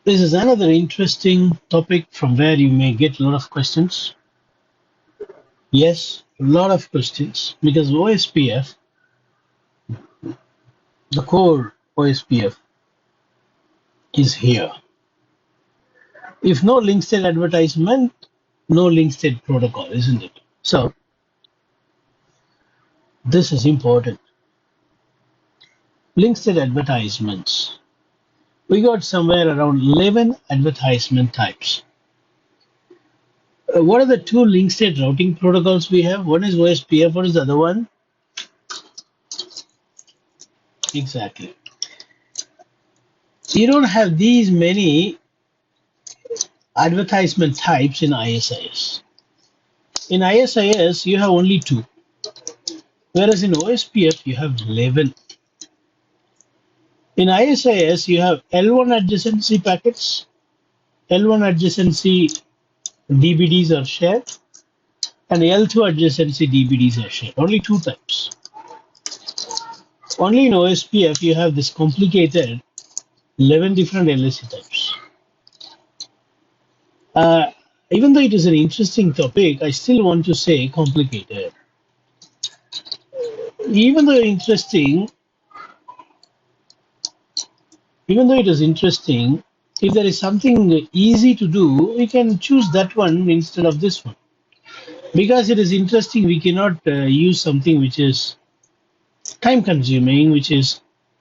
This is another interesting topic from where you may get a lot of questions. Yes, a lot of questions because OSPF, the core OSPF, is here. If no link state advertisement, no link state protocol, isn't it? So this is important. Link state advertisements. We got somewhere around 11 advertisement types. What are the two link state routing protocols we have? One is OSPF, what is the other one? Exactly. You don't have these many advertisement types in ISIS. In ISIS, you have only two, whereas in OSPF, you have 11. In ISIS, you have L1 adjacency packets, L1 adjacency DBDs are shared, and L2 adjacency DBDs are shared. Only two types. Only in OSPF, you have this complicated 11 different LSC types. Even though it is an interesting topic, I still want to say complicated. Even though interesting, even though it is interesting, if there is something easy to do, we can choose that one instead of this one. Because it is interesting, we cannot use something which is time consuming, which is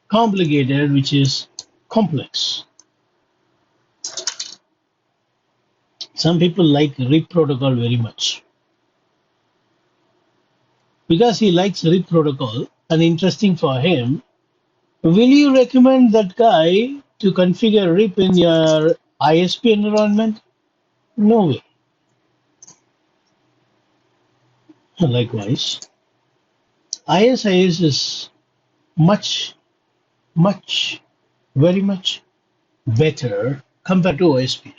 complicated, which is complex. Some people like RIP protocol very much. Because he likes RIP protocol and interesting for him, will you recommend that guy to configure RIP in your ISP environment? No way. Likewise, ISIS is much, very much better compared to OSP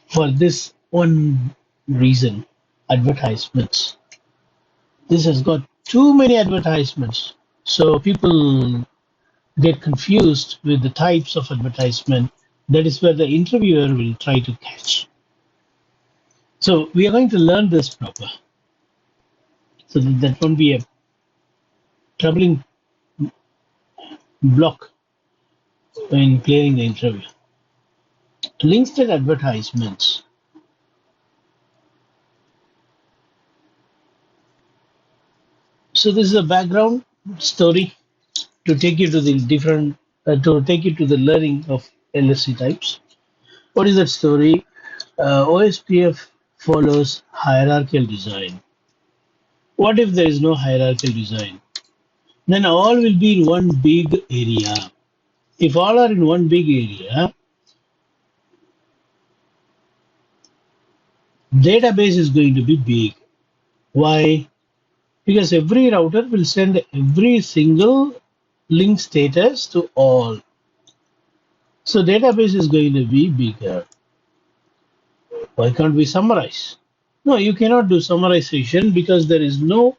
for this one reason: advertisements. This has got too many advertisements, so people get confused with the types of advertisement. That is where the interviewer will try to catch. So we are going to learn this proper, so that won't be a troubling block in clearing the interview. Link state advertisements. So this is a background story to take you to the different, to take you to the learning of LSC types. What is that story? OSPF follows hierarchical design. What if there is no hierarchical design? Then all will be in one big area. If all are in one big area, database is going to be big. Why? Because every router will send every single link status to all. So database is going to be bigger. Why can't we summarize? No, you cannot do summarization because there is no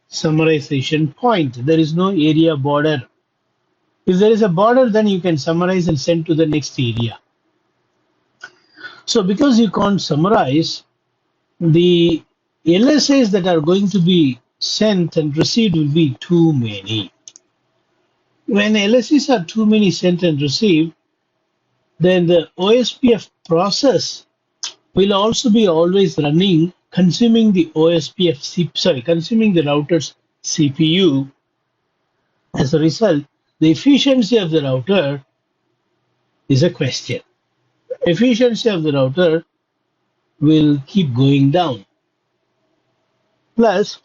summarization point. There is no area border. If there is a border, then you can summarize and send to the next area. So because you can't summarize, the LSAs that are going to be sent and received will be too many. When LSAs are too many sent and received, then the OSPF process will also be always running, consuming the consuming the router's CPU. As a result, the efficiency of the router is a question. Efficiency of the router will keep going down. Plus,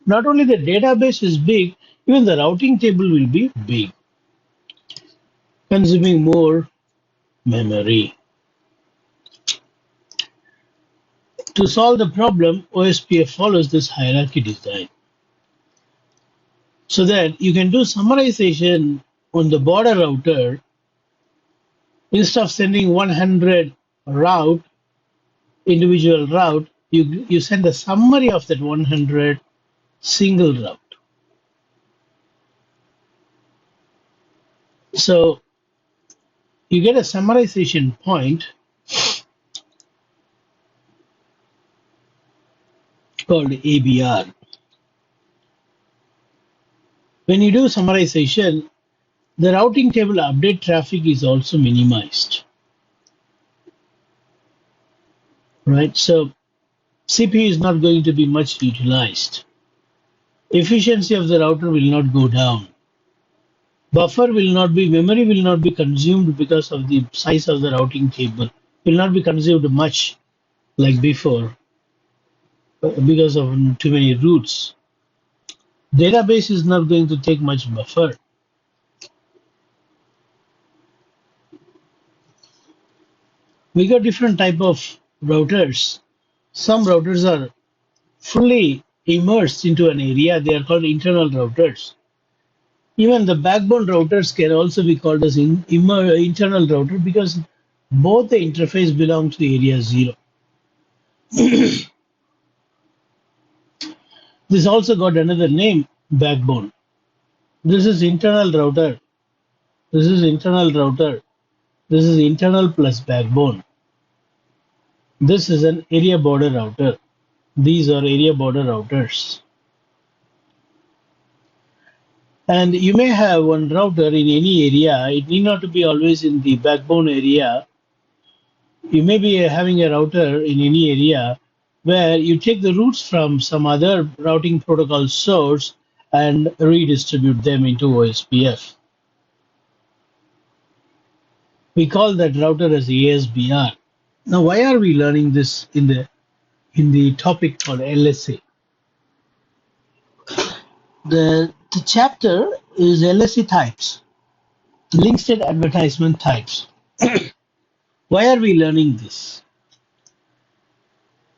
not only the database is big, even the routing table will be big, consuming more memory. To solve the problem, OSPF follows this hierarchy design, so that you can do summarization on the border router. Instead of sending 100 individual route, you send a summary of that 100 single route. So you get a summarization point called ABR. When you do summarization, the routing table update traffic is also minimized, right? So CPU is not going to be much utilized. Efficiency of the router will not go down. Buffer will not be, memory will not be consumed because of the size of the routing table. Will not be consumed much like before because of too many routes. Database is not going to take much buffer. We got different type of routers. Some routers are fully immersed into an area. They are called internal routers. Even the backbone routers can also be called as internal router because both the interface belong to area 0. This also got another name, backbone. This is internal router. This is internal router. This is internal plus backbone. This is an area border router. These are area border routers. And you may have one router in any area. It need not to be always in the backbone area. You may be having a router in any area where you take the routes from some other routing protocol source and redistribute them into OSPF. We call that router as ASBR. Now, why are we learning this in the topic called LSA? The chapter is LSA types, link state advertisement types. Why are we learning this?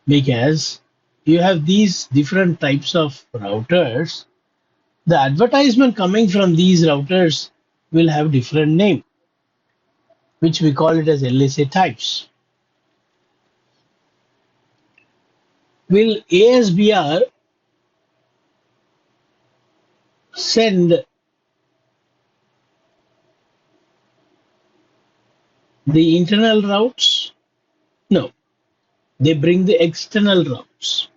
Because you have these different types of routers. The advertisement coming from these routers will have different name, which we call it as LSA types. Will ASBR send the internal routes? No, they bring the external routes.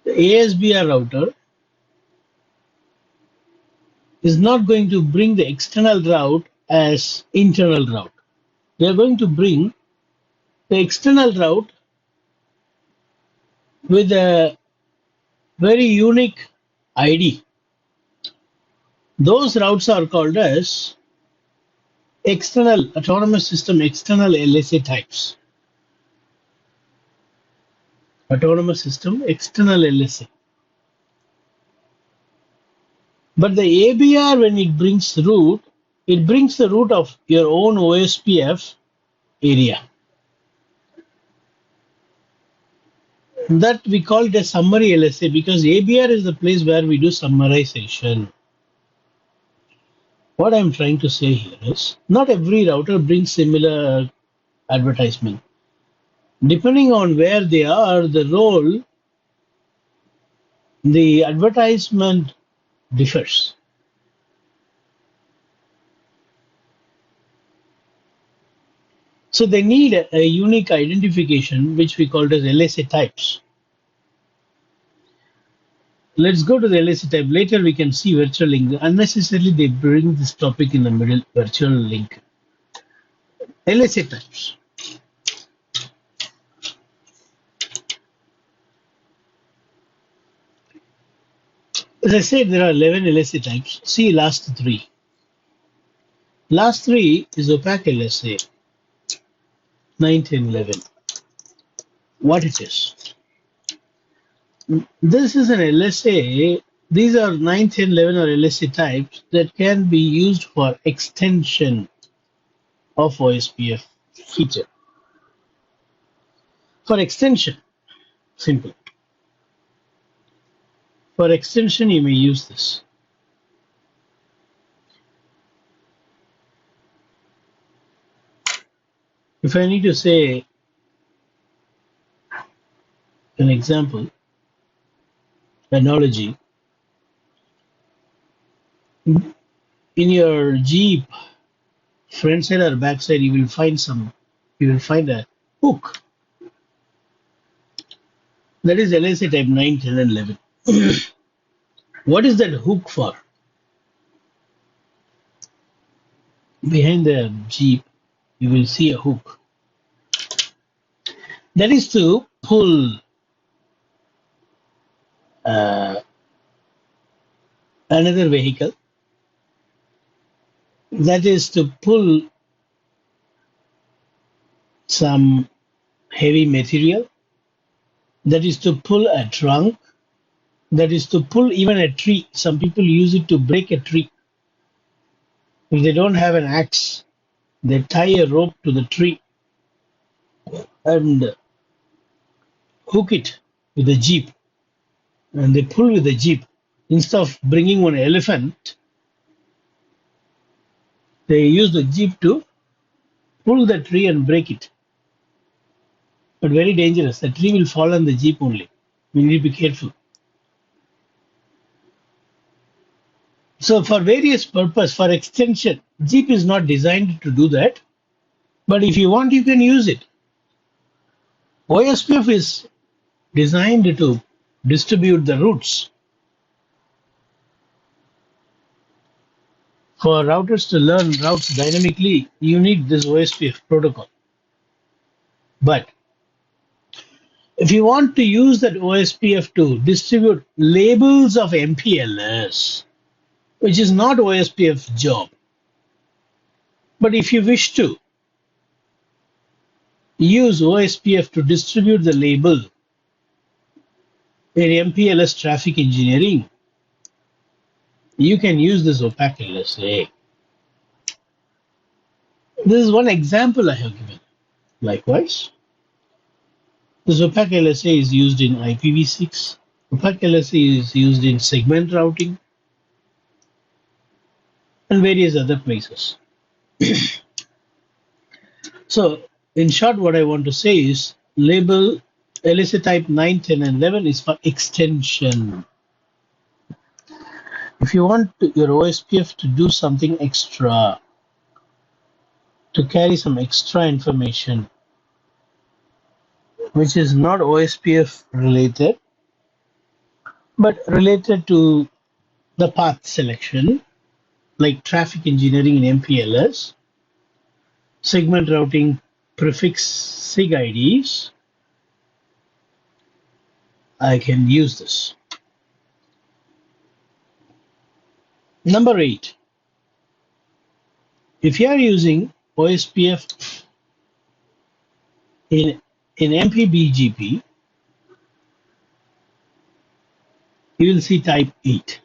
The ASBR router is not going to bring the external route as internal route. They are going to bring the external route with a very unique ID. Those routes are called as external autonomous system external LSA types. Autonomous system external LSA. But the ABR, when it brings route, it brings the route of your own OSPF area. That we call it a summary LSA because ABR is the place where we do summarization. What I'm trying to say here is not every router brings similar advertisement. Depending on where they are, the role, the advertisement differs. So they need a unique identification, which we call as LSA types. Let's go to the LSA type. Later we can see virtual link. Unnecessarily they bring this topic in the middle, virtual link. LSA types. As I said, there are 11 LSA types. See last three. Last three is opaque LSA. 9, 10, 11. What it is? This is an LSA. These are 9, 10, 11 or LSA types that can be used for extension of OSPF feature. For extension, simple. For extension, you may use this. If I need to say an example, analogy, in your Jeep, front side or back side, you will find a hook. That is LSA type 9, 10, and 11. What is that hook for? Behind the Jeep, you will see a hook. That is to pull another vehicle. That is to pull some heavy material. That is to pull a trunk. That is to pull even a tree. Some people use it to break a tree. If they don't have an axe, they tie a rope to the tree and hook it with a jeep. And they pull with the jeep. Instead of bringing one elephant, they use the jeep to pull the tree and break it. But very dangerous. The tree will fall on the jeep only. We need to be careful. So for various purpose, for extension, Jeep is not designed to do that. But if you want, you can use it. OSPF is designed to distribute the routes. For routers to learn routes dynamically, you need this OSPF protocol. But if you want to use that OSPF to distribute labels of MPLS, which is not OSPF's job, but if you wish to use OSPF to distribute the label in MPLS traffic engineering, you can use this opaque LSA. This is one example I have given. Likewise, this opaque LSA is used in IPv6. Opaque LSA is used in segment routing and various other places. So, in short, what I want to say is label LSA type 9, 10, and 11 is for extension. If you want your OSPF to do something extra, to carry some extra information, which is not OSPF related, but related to the path selection, like traffic engineering in MPLS, segment routing, prefix SIG IDs, I can use this. Number 8. If you are using OSPF in MPBGP, you will see type 8.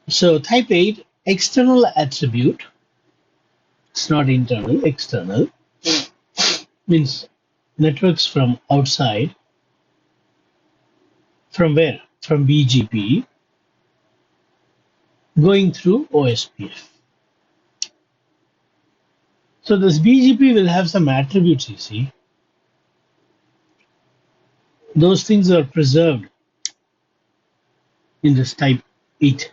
So type 8, external attribute, it's not internal, external, means networks from outside. From where? From BGP, going through OSPF. So this BGP will have some attributes, you see. Those things are preserved in this type 8.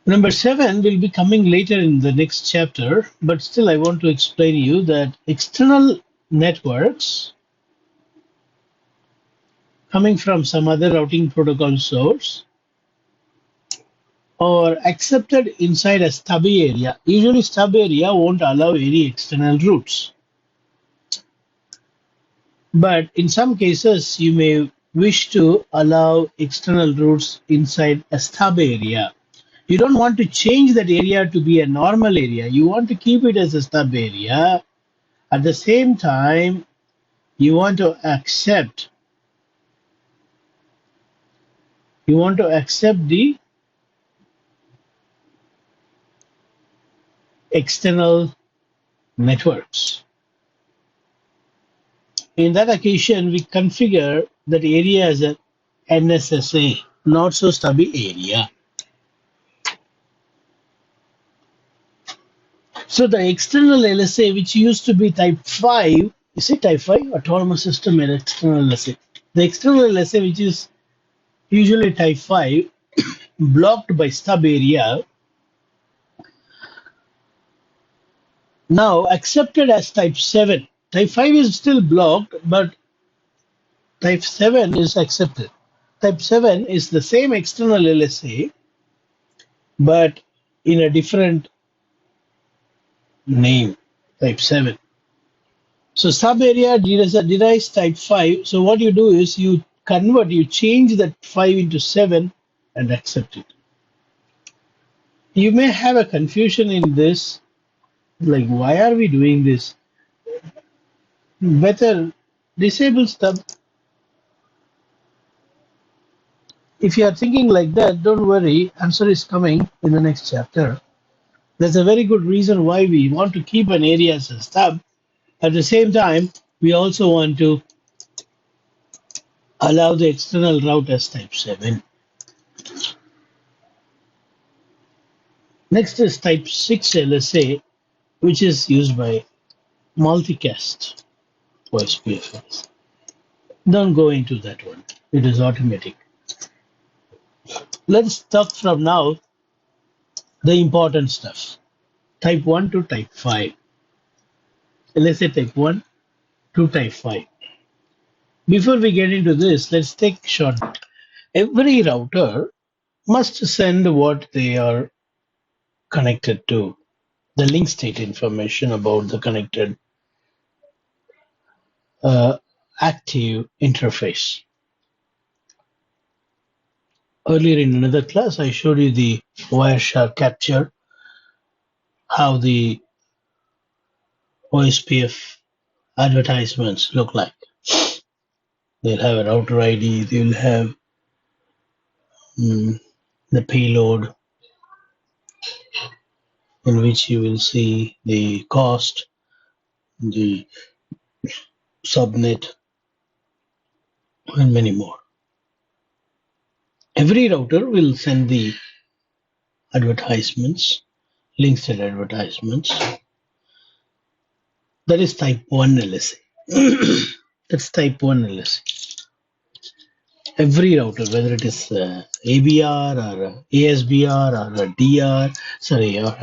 Number 7 will be coming later in the next chapter, but still I want to explain to you that external networks coming from some other routing protocol source or accepted inside a stubby area. Usually stub area won't allow any external routes. But in some cases, you may wish to allow external routes inside a stub area. You don't want to change that area to be a normal area. You want to keep it as a stub area. At the same time, you want to accept the external networks. In that occasion, we configure that area as a NSSA, not so stubby area. So the external LSA, which used to be type 5, is it type 5? Autonomous system and external LSA. The external LSA, which is usually type 5, blocked by stub area, now accepted as type 7. Type 5 is still blocked, but type 7 is accepted. Type 7 is the same external LSA, but in a different name, type 7. So sub area derives type 5. So what you do is you convert, you change that 5 into 7 and accept it. You may have a confusion in this, like why are we doing this? Better disable stub. If you are thinking like that, don't worry, answer is coming in the next chapter. That's a very good reason why we want to keep an area as a stub. At the same time, we also want to allow the external route as type 7. Next is type 6 LSA, which is used by multicast OSPFs. Don't go into that one. It is automatic. Let's talk from now the important stuff. Type 1 to type 5. LSA type 1 to type 5. Before we get into this, let's take a short. Every router must send what they are connected to, the link state information about the connected active interface. Earlier in another class, I showed you the Wireshark capture, how the OSPF advertisements look like. They'll have a router ID, they'll have the payload in which you will see the cost, the subnet, and many more. Every router will send the advertisements, links and advertisements. That is type 1 LSA. That's type 1 LSA. Every router, whether it is ABR or ASBR or DR, sorry, or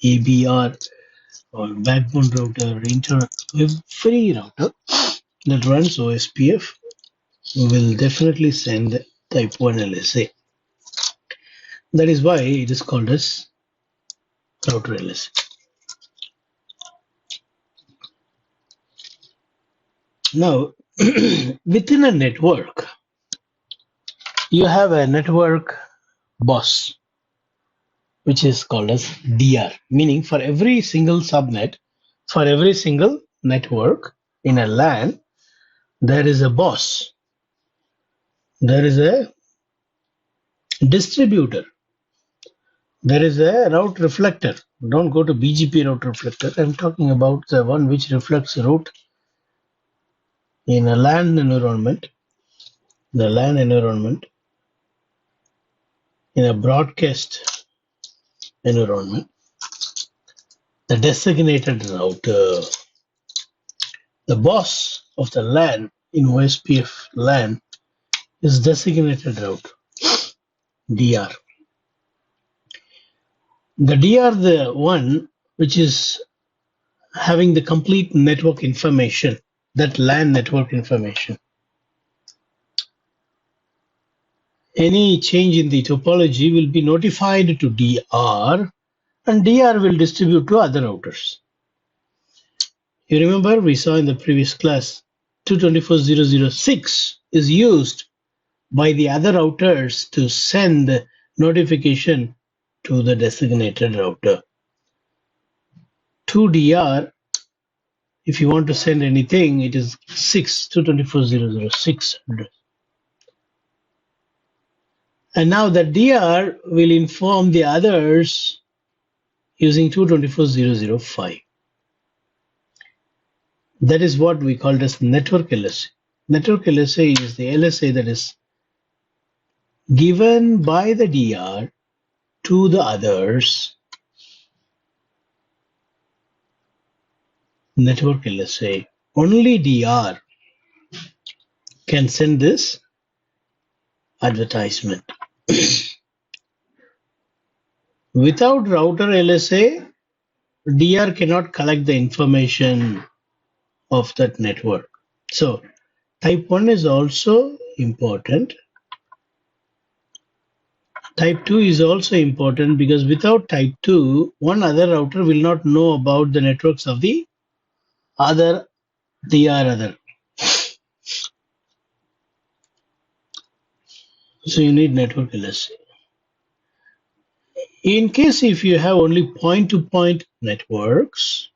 ABR or backbone router, every router that runs OSPF will definitely send type 1 LSA. That is why it is called as router LSA. Now, within a network, you have a network bus, which is called as DR, meaning for every single subnet, for every single network in a LAN, there is a bus. There is a distributor. There is a route reflector. Don't go to BGP route reflector. I'm talking about the one which reflects route in a LAN environment. The LAN environment in a broadcast environment. The designated router. The boss of the LAN in OSPF LAN is designated route, DR. The DR, the one which is having the complete network information, that LAN network information. Any change in the topology will be notified to DR, and DR will distribute to other routers. You remember we saw in the previous class 224.0.0.6 is used by the other routers to send notification to the designated router. To DR, if you want to send anything, it is 224.0.0.6 address. And now the DR will inform the others using 224.0.0.5. That is what we call as network LSA. Network LSA is the LSA that is given by the DR to the others. Network LSA. Only DR can send this advertisement. Without router LSA, DR cannot collect the information of that network. So type 1 is also important. Type 2 is also important because without type 2, one other router will not know about the networks of the other DR other. So you need network LSA. In case if you have only point-to-point networks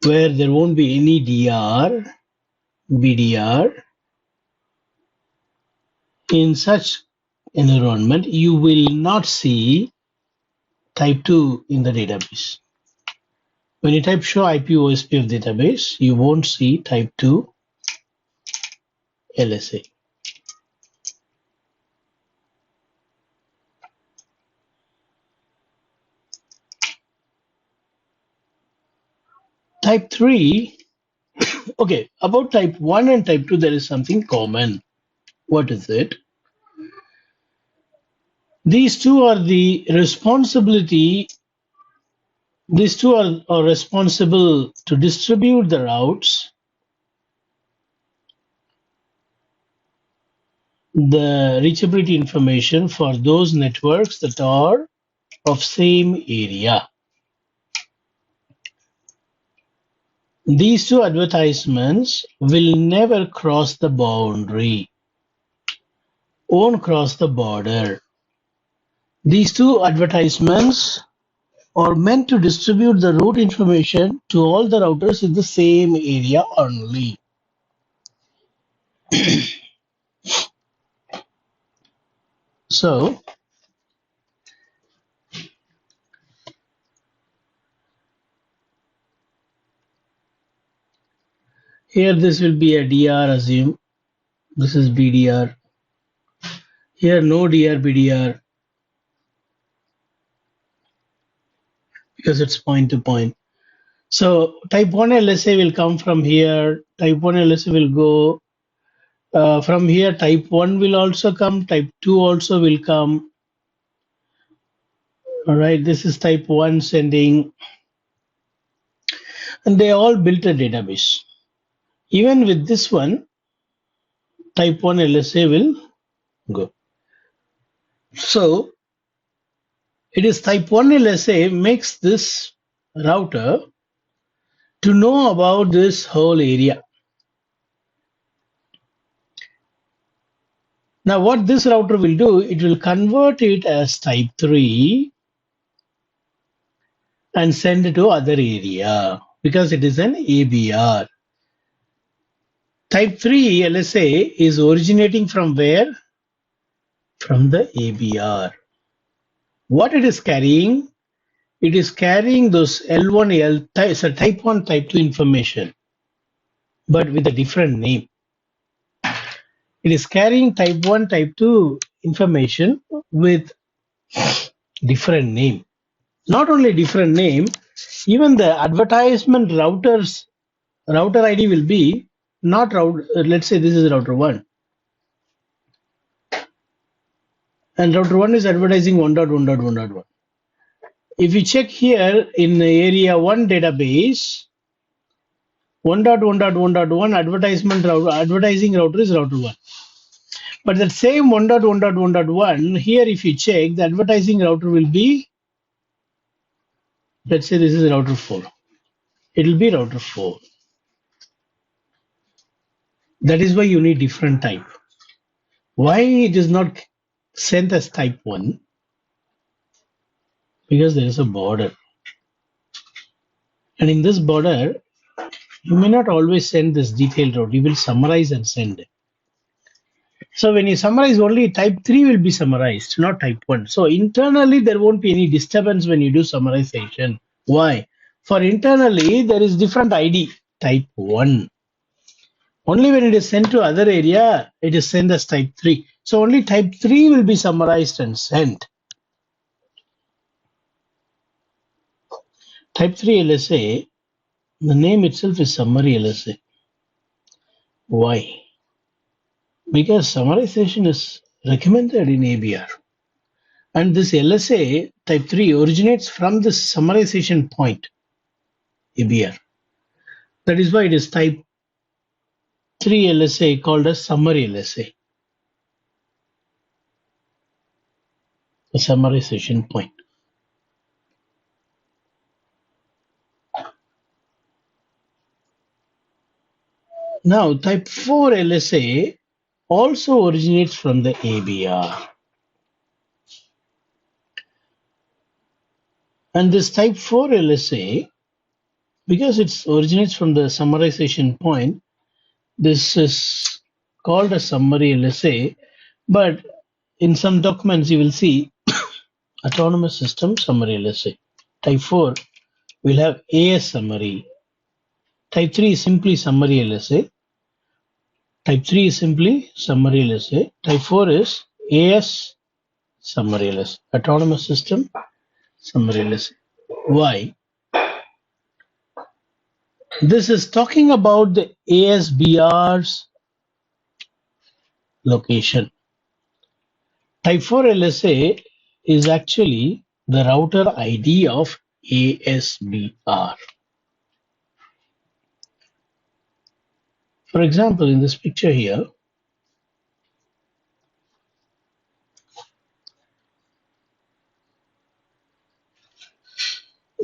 where there won't be any DR, BDR, in such environment, you will not see type 2 in the database. When you type show IP OSP of database, you won't see type 2 LSA. Type 3, okay, about type 1 and type 2, there is something common. What is it? These two are the responsibility, these two are responsible to distribute the routes, the reachability information for those networks that are of same area. These two advertisements will never cross the boundary, won't cross the border. These two advertisements are meant to distribute the route information to all the routers in the same area only. So here this will be a DR, assume this is BDR. Here no DR BDR because it's point to point. So type 1 LSA will come from here. Type 1 LSA will go from here. Type 1 will also come. Type 2 also will come. All right, this is type 1 sending. And they all built a database. Even with this one, type 1 LSA will go. So it is type 1 LSA makes this router to know about this whole area. Now what this router will do, it will convert it as type 3 and send it to other area because it is an ABR. Type 3 LSA is originating from where? From the ABR. What it is carrying? It is carrying those L1, so type 1, type 2 information, but with a different name. It is carrying type 1, type 2 information with different name. Not only different name, even the advertisement router ID will be not router. Let's say this is router 1. And router 1 is advertising 1.1.1.1. If you check here in the area 1 database, 1.1.1.1 advertising router is router 1. But that same 1.1.1.1, here if you check, the advertising router will be, let's say this is router 4. It will be router 4. That is why you need different type. Why it is not sent as type 1? Because there is a border. And in this border, you may not always send this detailed route. You will summarize and send. So when you summarize, only type 3 will be summarized, not type 1. So internally, there won't be any disturbance when you do summarization. Why? For internally, there is different ID, type 1. Only when it is sent to other area, it is sent as type 3. So only type 3 will be summarized and sent. Type 3 LSA, the name itself is summary LSA. Why? because summarization is recommended in ABR. And this LSA type 3 originates from the summarization point, ABR. That is why it is type 3 LSA called as summary LSA, the summarization point. Now, type 4 LSA also originates from the ABR. And this type 4 LSA, because it originates from the summarization point, this is called a summary LSA, but in some documents you will see autonomous system summary LSA. Type 4 will have AS summary. Type 3 is simply summary LSA. Type 3 is simply summary LSA. Type 4 is AS summary LSA. Autonomous system summary LSA. Why? This is talking about the ASBR's location. Type 4 LSA is actually the router ID of ASBR. For example, in this picture here,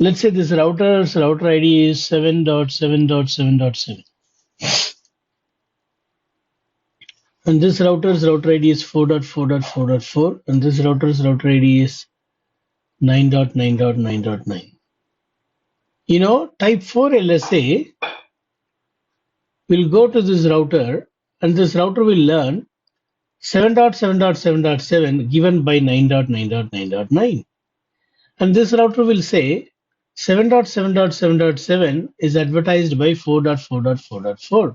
let's say this router's router ID is 7.7.7.7. And this router's router ID is 4.4.4.4. And this router's router ID is 9.9.9.9. You know, type 4 LSA will go to this router and this router will learn 7.7.7.7 given by 9.9.9.9. And this router will say 7.7.7.7 is advertised by 4.4.4.4.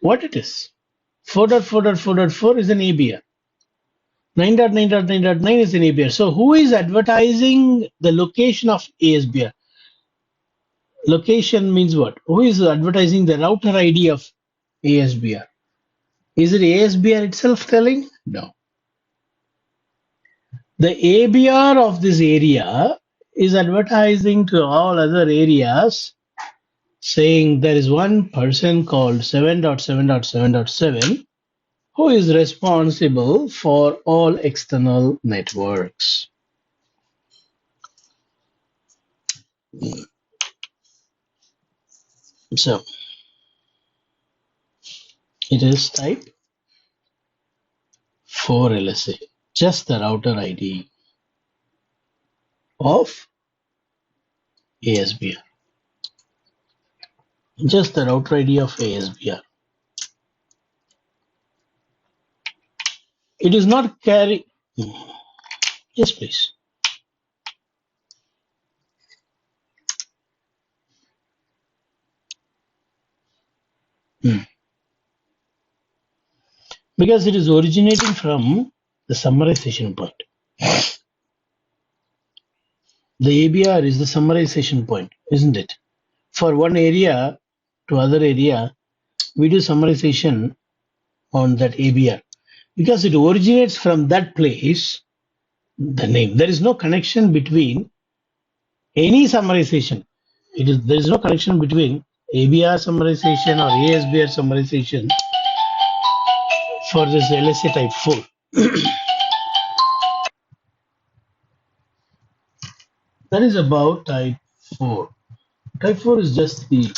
What it is? 4.4.4.4 is an ABR. 9.9.9.9 is an ABR. So who is advertising the location of ASBR? Location means what? Who is advertising the router ID of ASBR? Is it ASBR itself telling? No. The ABR of this area is advertising to all other areas saying there is one person called 7.7.7.7 who is responsible for all external networks. So it is type 4 LSA, just the router ID of ASBR. Just the router ID of ASBR. It is not carry. Yes, please. Because it is originating from the summarization point. The ABR is the summarization point, isn't it? For one area to other area, we do summarization on that ABR. Because it originates from that place, the name. There is no connection between any summarization. There is no connection between ABR summarization or ASBR summarization for this LSA type 4. That is about type 4. Type 4 is just the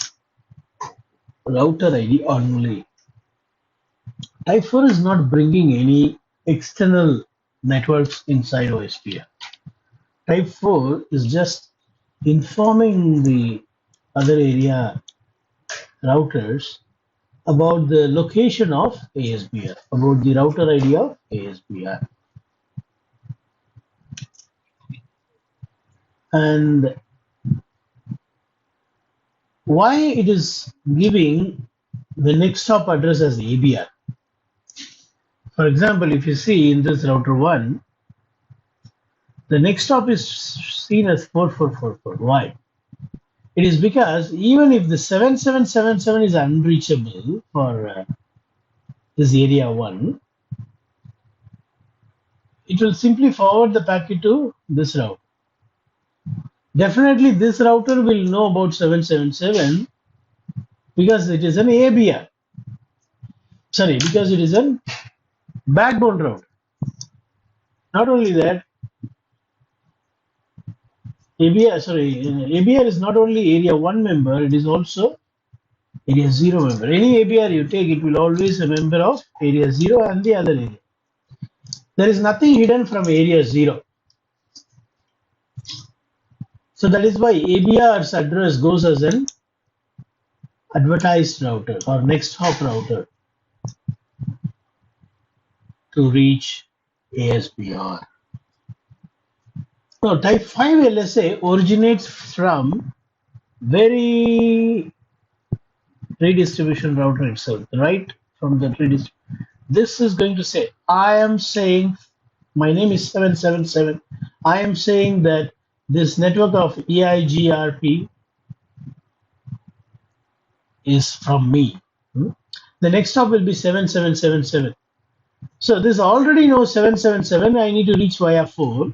router ID only. Type 4 is not bringing any external networks inside OSPF. Type 4 is just informing the other area routers about the location of ASBR, about the router ID of ASBR. And why it is giving the next hop address as ABR. For example, if you see in this router 1, the next hop is seen as 4444. Why? It is because even if the 7777 is unreachable for this area 1, it will simply forward the packet to this route. Definitely this router will know about 777 because it is an ABR. Sorry, because it is a backbone route. Not only that, ABR is not only area 1 member, it is also area 0 member. Any ABR you take, it will always a member of area 0 and the other area. There is nothing hidden from area 0. So that is why ABR's address goes as an advertised router or next hop router to reach ASBR. Now type 5 LSA originates from very redistribution router itself, right? From the redistribution. This is going to say, I am saying, my name is 777. I am saying that this network of EIGRP is from me. The next stop will be 7777. So this already knows 777. I need to reach via 4.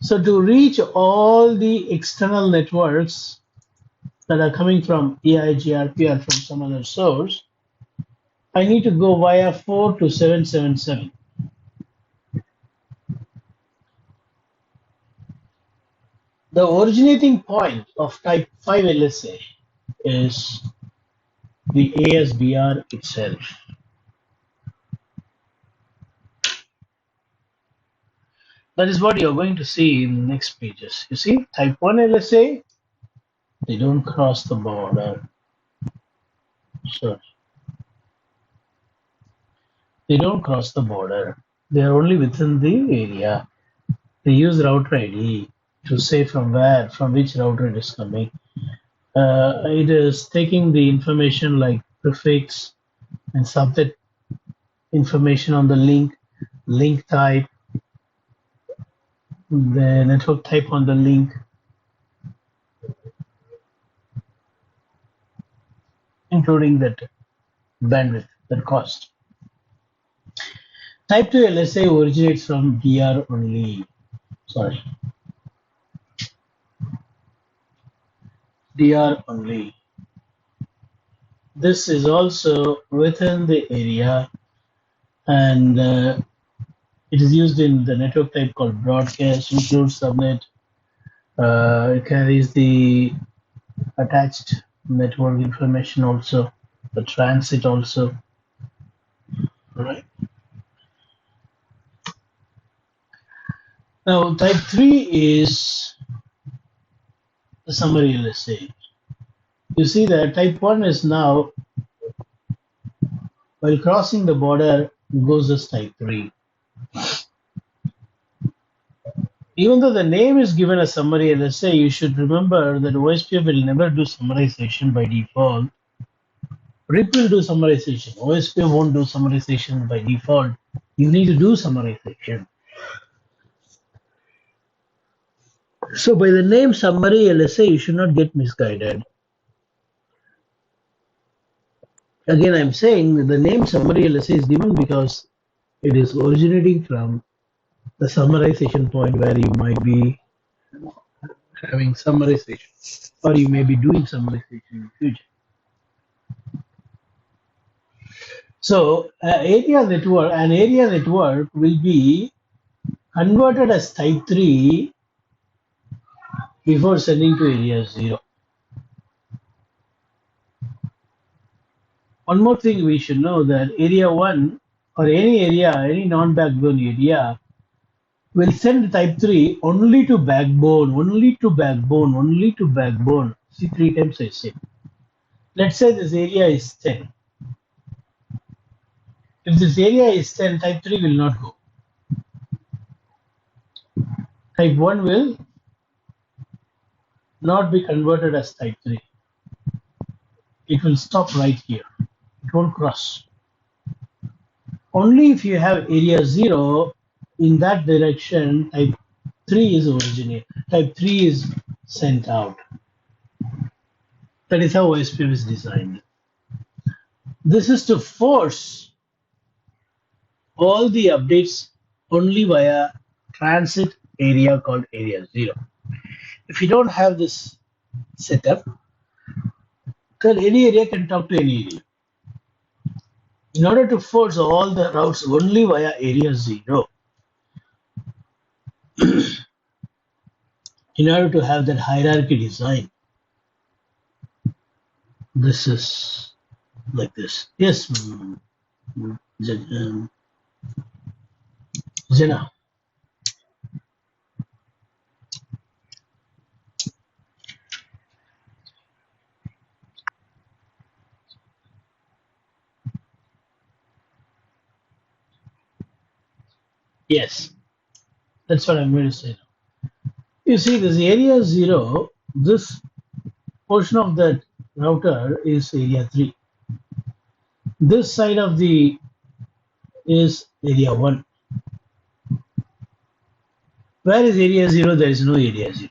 So to reach all the external networks that are coming from EIGRP or from some other source, I need to go via 4 to 777. The originating point of type 5 LSA is the ASBR itself. That is what you're going to see in the next pages. You see, type 1 LSA, they don't cross the border. So they don't cross the border. They are only within the area. They use router ID to say from where, from which router it is coming. It is taking the information like prefix and subnet information on the link type, the network type on the link, including that bandwidth, that cost. Type 2 LSA originates from DR only. Sorry. DR only. This is also within the area, and it is used in the network type called broadcast, includes subnet. It carries the attached network information also, the transit also. All right. Now, type 3 is the summary LSA. You see that type 1 is now, while crossing the border, goes as type 3. Even though the name is given as summary LSA, you should remember that OSPF will never do summarization by default. RIP will do summarization. OSPF won't do summarization by default. You need to do summarization. So by the name summary LSA, you should not get misguided. Again, I'm saying that the name summary LSA is given because it is originating from the summarization point where you might be having summarization or you may be doing summarization in the future. So an area network will be converted as type 3 before sending to area 0. One more thing we should know that area 1 or any area, any non-backbone area will send type 3 only to backbone, only to backbone, only to backbone. See, 3 times I say. Let's say this area is 10. If this area is 10, type 3 will not go. Type 1 will not be converted as type 3. It will stop right here. It won't cross. Only if you have area 0 in that direction, type 3 is originate. Type 3 is sent out. That is how OSPF is designed. This is to force all the updates only via transit area called area 0. If you don't have this setup, then any area can talk to any area. In order to force all the routes only via area 0, in order to have that hierarchy design, this is like this. Yes, Jena. Yes, that's what I'm going to say now. You see, this area 0, this portion of that router is area 3. This side of the is area 1. Where is area 0? There is no area 0.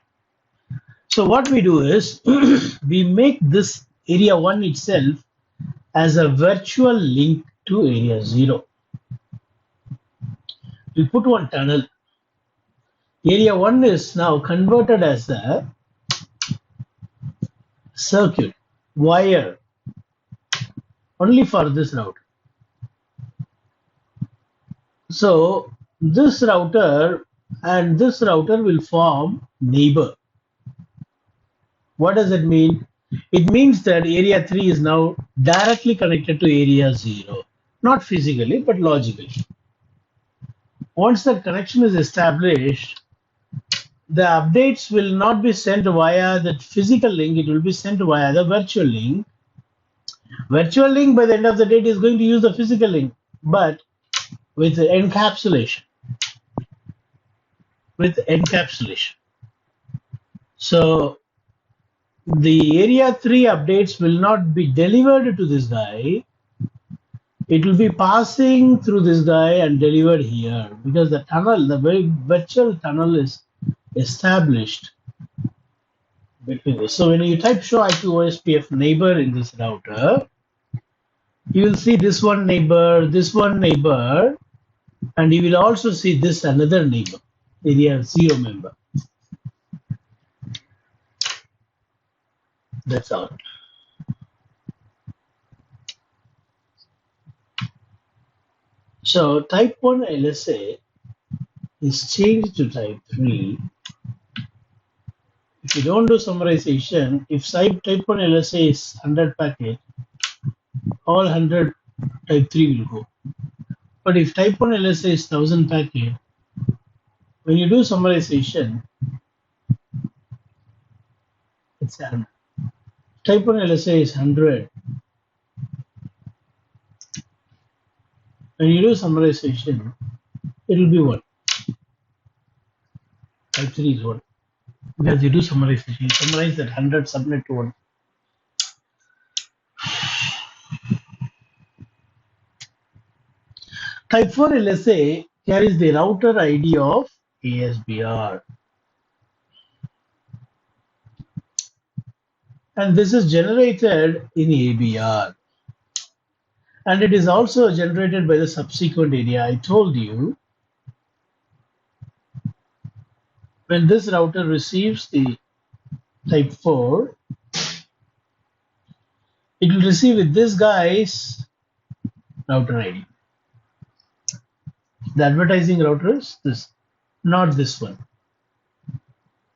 So what we do is we make this area 1 itself as a virtual link to area 0. We put one tunnel. Area 1 is now converted as a circuit, wire, only for this router. So this router and this router will form neighbor. What does it mean? It means that area 3 is now directly connected to area 0. Not physically, but logically. Once that connection is established, the updates will not be sent via the physical link, it will be sent via the virtual link. Virtual link by the end of the day is going to use the physical link, but with encapsulation. So the area 3 updates will not be delivered to this guy. It will be passing through this guy and delivered here because the tunnel, the very virtual tunnel is established between this. So when you type show IP OSPF neighbor in this router, you will see this one neighbor, and you will also see this another neighbor, area 0 member. That's all. So type 1 LSA is changed to type 3. If you don't do summarization, if type 1 LSA is 100 packet, all 100 type 3 will go. But if type 1 LSA is 1000 packet, when you do summarization, it's 100. Type 1 LSA is 100. When you do summarization, it will be 1. Type 3 is 1. Because you do summarization, you summarize that 100, subnet to 1. Type 4 LSA carries the router ID of ASBR. And this is generated in ABR. And it is also generated by the subsequent area. I told you, when this router receives the type 4, it will receive with this guy's router ID. The advertising router is this, not this one.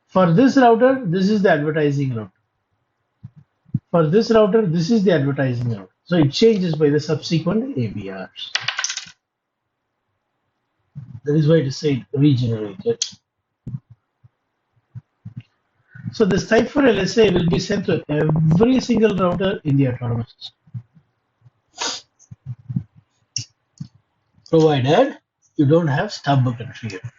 For this router, this is the advertising router. For this router, this is the advertising router. So it changes by the subsequent ABRs. That is why it is said regenerated. So this type 4 LSA will be sent to every single router in the autonomous system, provided you don't have stub configured.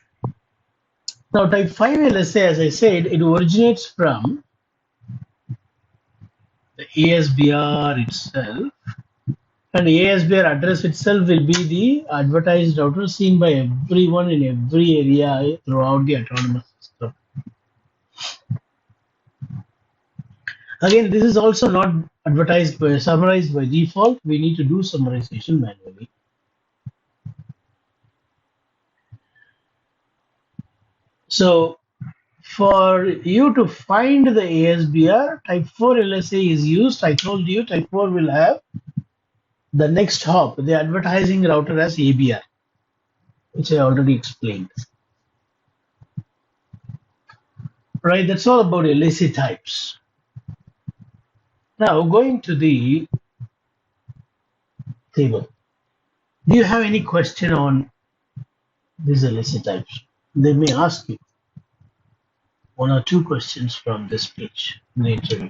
Now type 5 LSA, as I said, it originates from the ASBR itself, and the ASBR address itself will be the advertised router seen by everyone in every area throughout the autonomous system. Again, this is also not summarized by default. We need to do summarization manually. So for you to find the ASBR, type 4 LSA is used. I told you type 4 will have the next hop, the advertising router as ABR, which I already explained. Right, that's all about LSA types. Now going to the table. Do you have any question on these LSA types? They may ask you one or two questions from this page in the interview.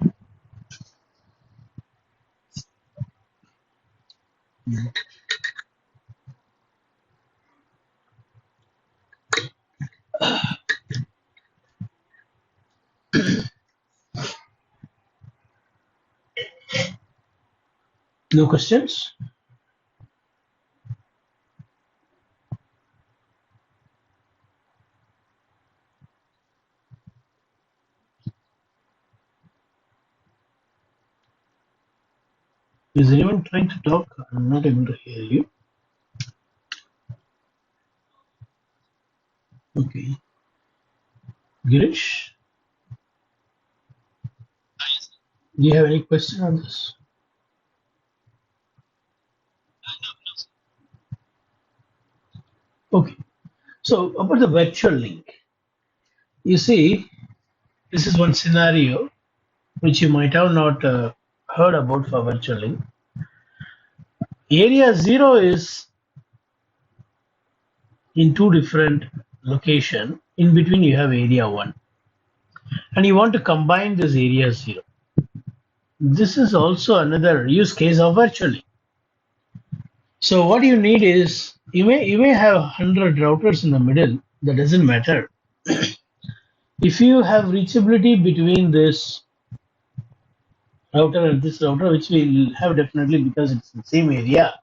No questions? Is anyone trying to talk? I'm not able to hear you. Okay. Girish, do you have any question on this? Okay. So about the virtual link, you see, this is one scenario which you might have not heard about for virtual link. Area 0 is in two different location. In between you have area 1. And you want to combine this area 0. This is also another use case of virtual link. So what you need is, you may have 100 routers in the middle. That doesn't matter. If you have reachability between this router and this router, which we'll have definitely because it's the same area,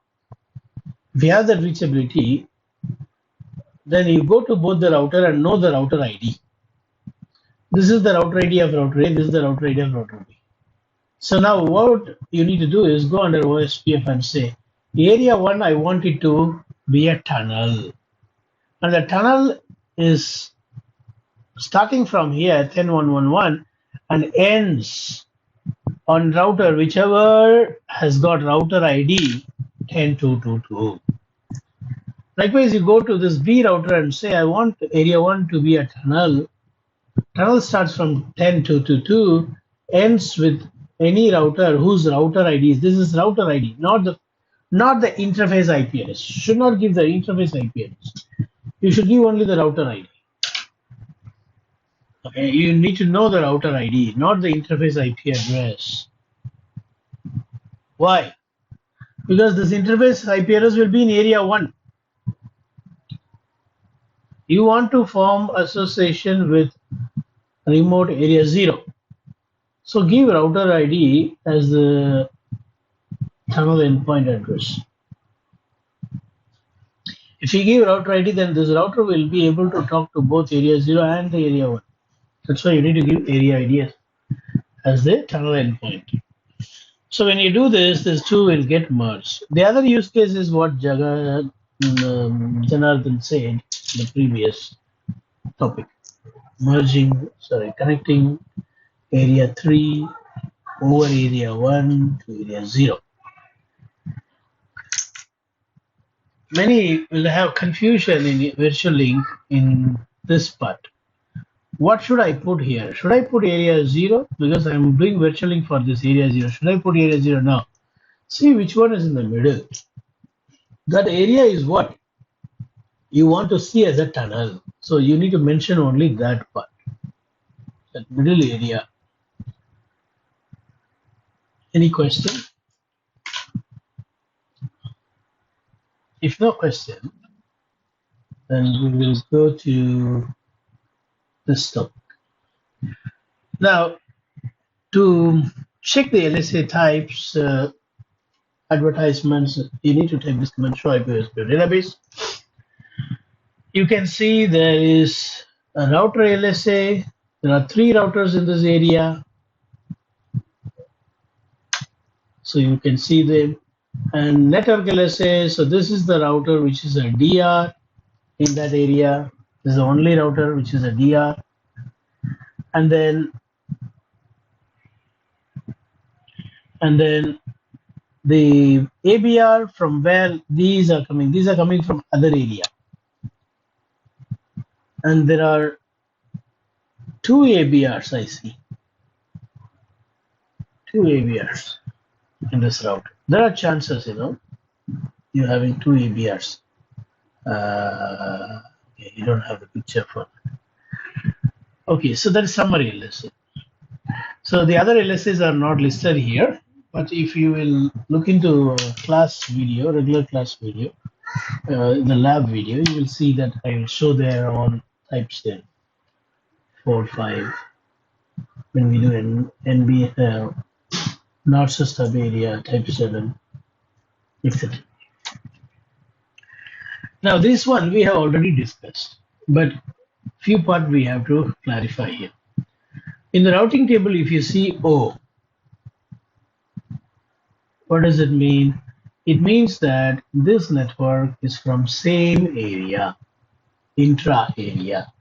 if you have that reachability, then you go to both the router and know the router ID. This is the router ID of router A, this is the router ID of router B. So now what you need to do is go under OSPF and say, area 1, I want it to be a tunnel. And the tunnel is starting from here, 10111, and ends on router, whichever has got router ID 10222. Likewise, you go to this B router and say, I want area 1 to be a tunnel. Tunnel starts from 10222, ends with any router whose router ID is, this is router ID, not the interface IP address. Should not give the interface IP address. You should give only the router ID. Okay, you need to know the router ID, not the interface IP address. Why? Because this interface IP address will be in area 1. You want to form association with remote area 0. So give router ID as the tunnel endpoint address. If you give router ID, then this router will be able to talk to both area 0 and the area 1. That's why you need to give area ID as the tunnel endpoint. So when you do this, these two will get merged. The other use case is what Janardhan said in the previous topic. Connecting area 3 over area 1 to area 0. Many will have confusion in virtual link in this part. What should I put here? Should I put area 0? Because I'm doing virtual link for this area 0. Should I put area 0 now? See which one is in the middle. That area is what you want to see as a tunnel. So you need to mention only that part, that middle area. Any question? If no question, then we will go to this topic. Now, to check the LSA types, advertisements, you need to take this command show IPSP database. You can see there is a router LSA. There are 3 routers in this area. So you can see them. And network LSA, so this is the router which is a DR in that area. This is the only router which is a DR. And then the ABR from where these are coming from other area. And there are two ABRs, I see. Two ABRs in this route. There are chances, you having two ABRs. Okay, you don't have the picture for. Okay, so that is summary LSA. So the other LSAs are not listed here, but if you will look into class video, regular class video, the lab video, you will see that I will show their own types there. 4, 5. When we do an NB, not so stub area, type 7, etc. Now this one we have already discussed, but few part we have to clarify here. In the routing table, if you see O, what does it mean? It means that this network is from same area, intra area.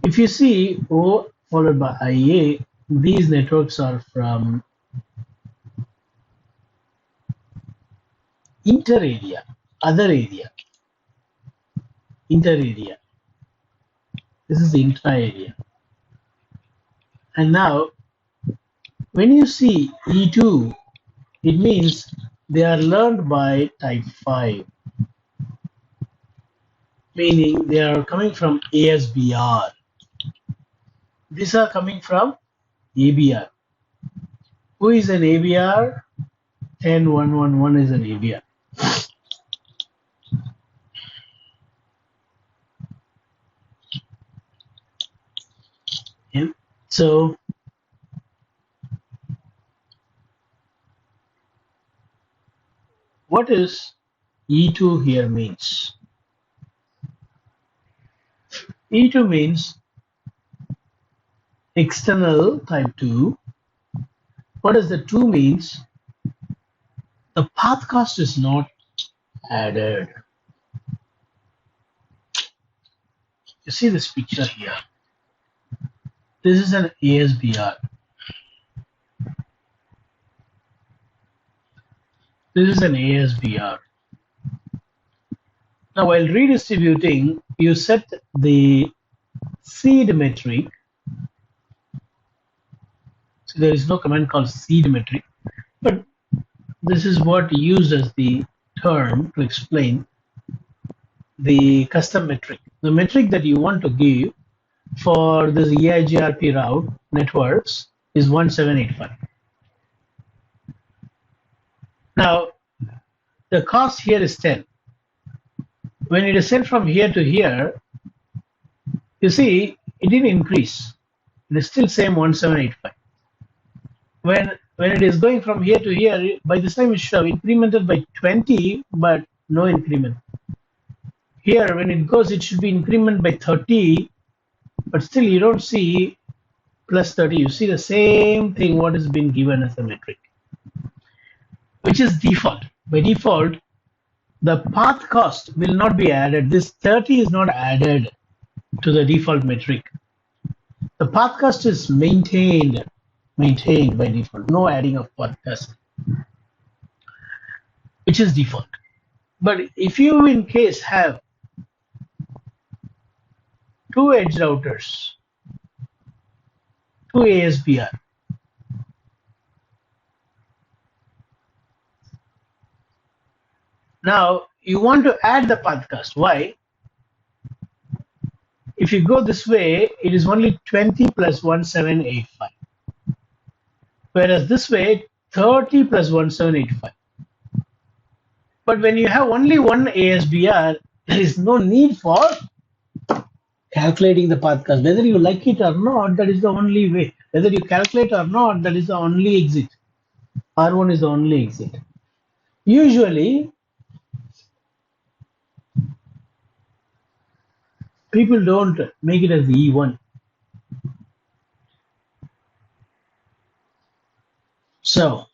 If you see O followed by IA, these networks are from inter area, other area, inter area. This is the intra area. And now, when you see E2, it means they are learned by type 5, meaning they are coming from ASBR. These are coming from ABR. Who is an ABR? 10111 is an ABR. Yeah. So what is E2 here means? E2 means external type 2. What does the 2 means? The path cost is not added. You see this picture here. This is an ASBR. This is an ASBR. Now, while redistributing, you set the seed metric. So there is no command called seed metric, but this is what used as the term to explain the custom metric. The metric that you want to give for this EIGRP route networks is 1785. Now, the cost here is 10. When it is sent from here to here, you see, it didn't increase. It is still same 1785. When it is going from here to here, by this time it should have incremented by 20, but no increment. Here, when it goes, it should be increment by 30, but still you don't see plus 30. You see the same thing what has been given as a metric, which is default. By default, the path cost will not be added. This 30 is not added to the default metric. The path cost is maintained by default. No adding of path cost, which is default. But if you in case have two edge routers, two ASBR, now you want to add the path cost. Why? If you go this way, it is only 20 plus 1785. Whereas this way, 30 plus 1785. But when you have only one ASBR, there is no need for calculating the path cost. Whether you like it or not, that is the only way. Whether you calculate or not, that is the only exit. R1 is the only exit. Usually, people don't make it as E1. So,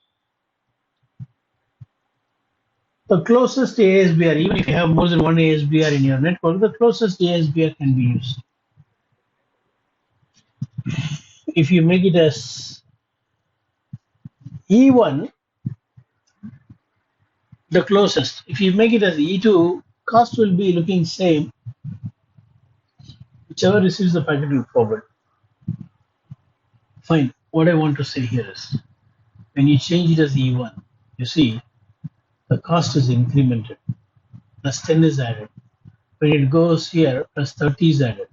The closest ASBR, even if you have more than one ASBR in your network, the closest ASBR can be used. If you make it as E1, the closest. If you make it as E2, cost will be looking same. Whichever receives the packet will forward. Fine. What I want to say here is, when you change it as E1, you see the cost is incremented. Plus 10 is added. When it goes here, plus 30 is added.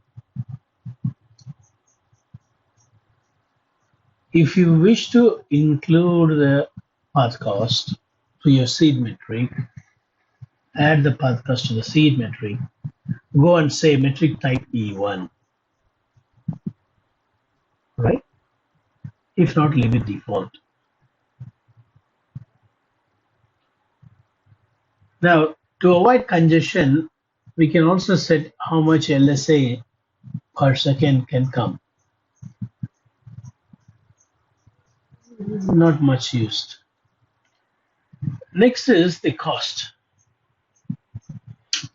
If you wish to include the path cost to your seed metric, add the path cost to the seed metric, go and say metric type E1, right? If not, leave it default. Now, to avoid congestion, we can also set how much LSA per second can come. Not much used. Next is the cost.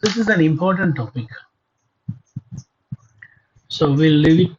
This is an important topic. So we'll leave it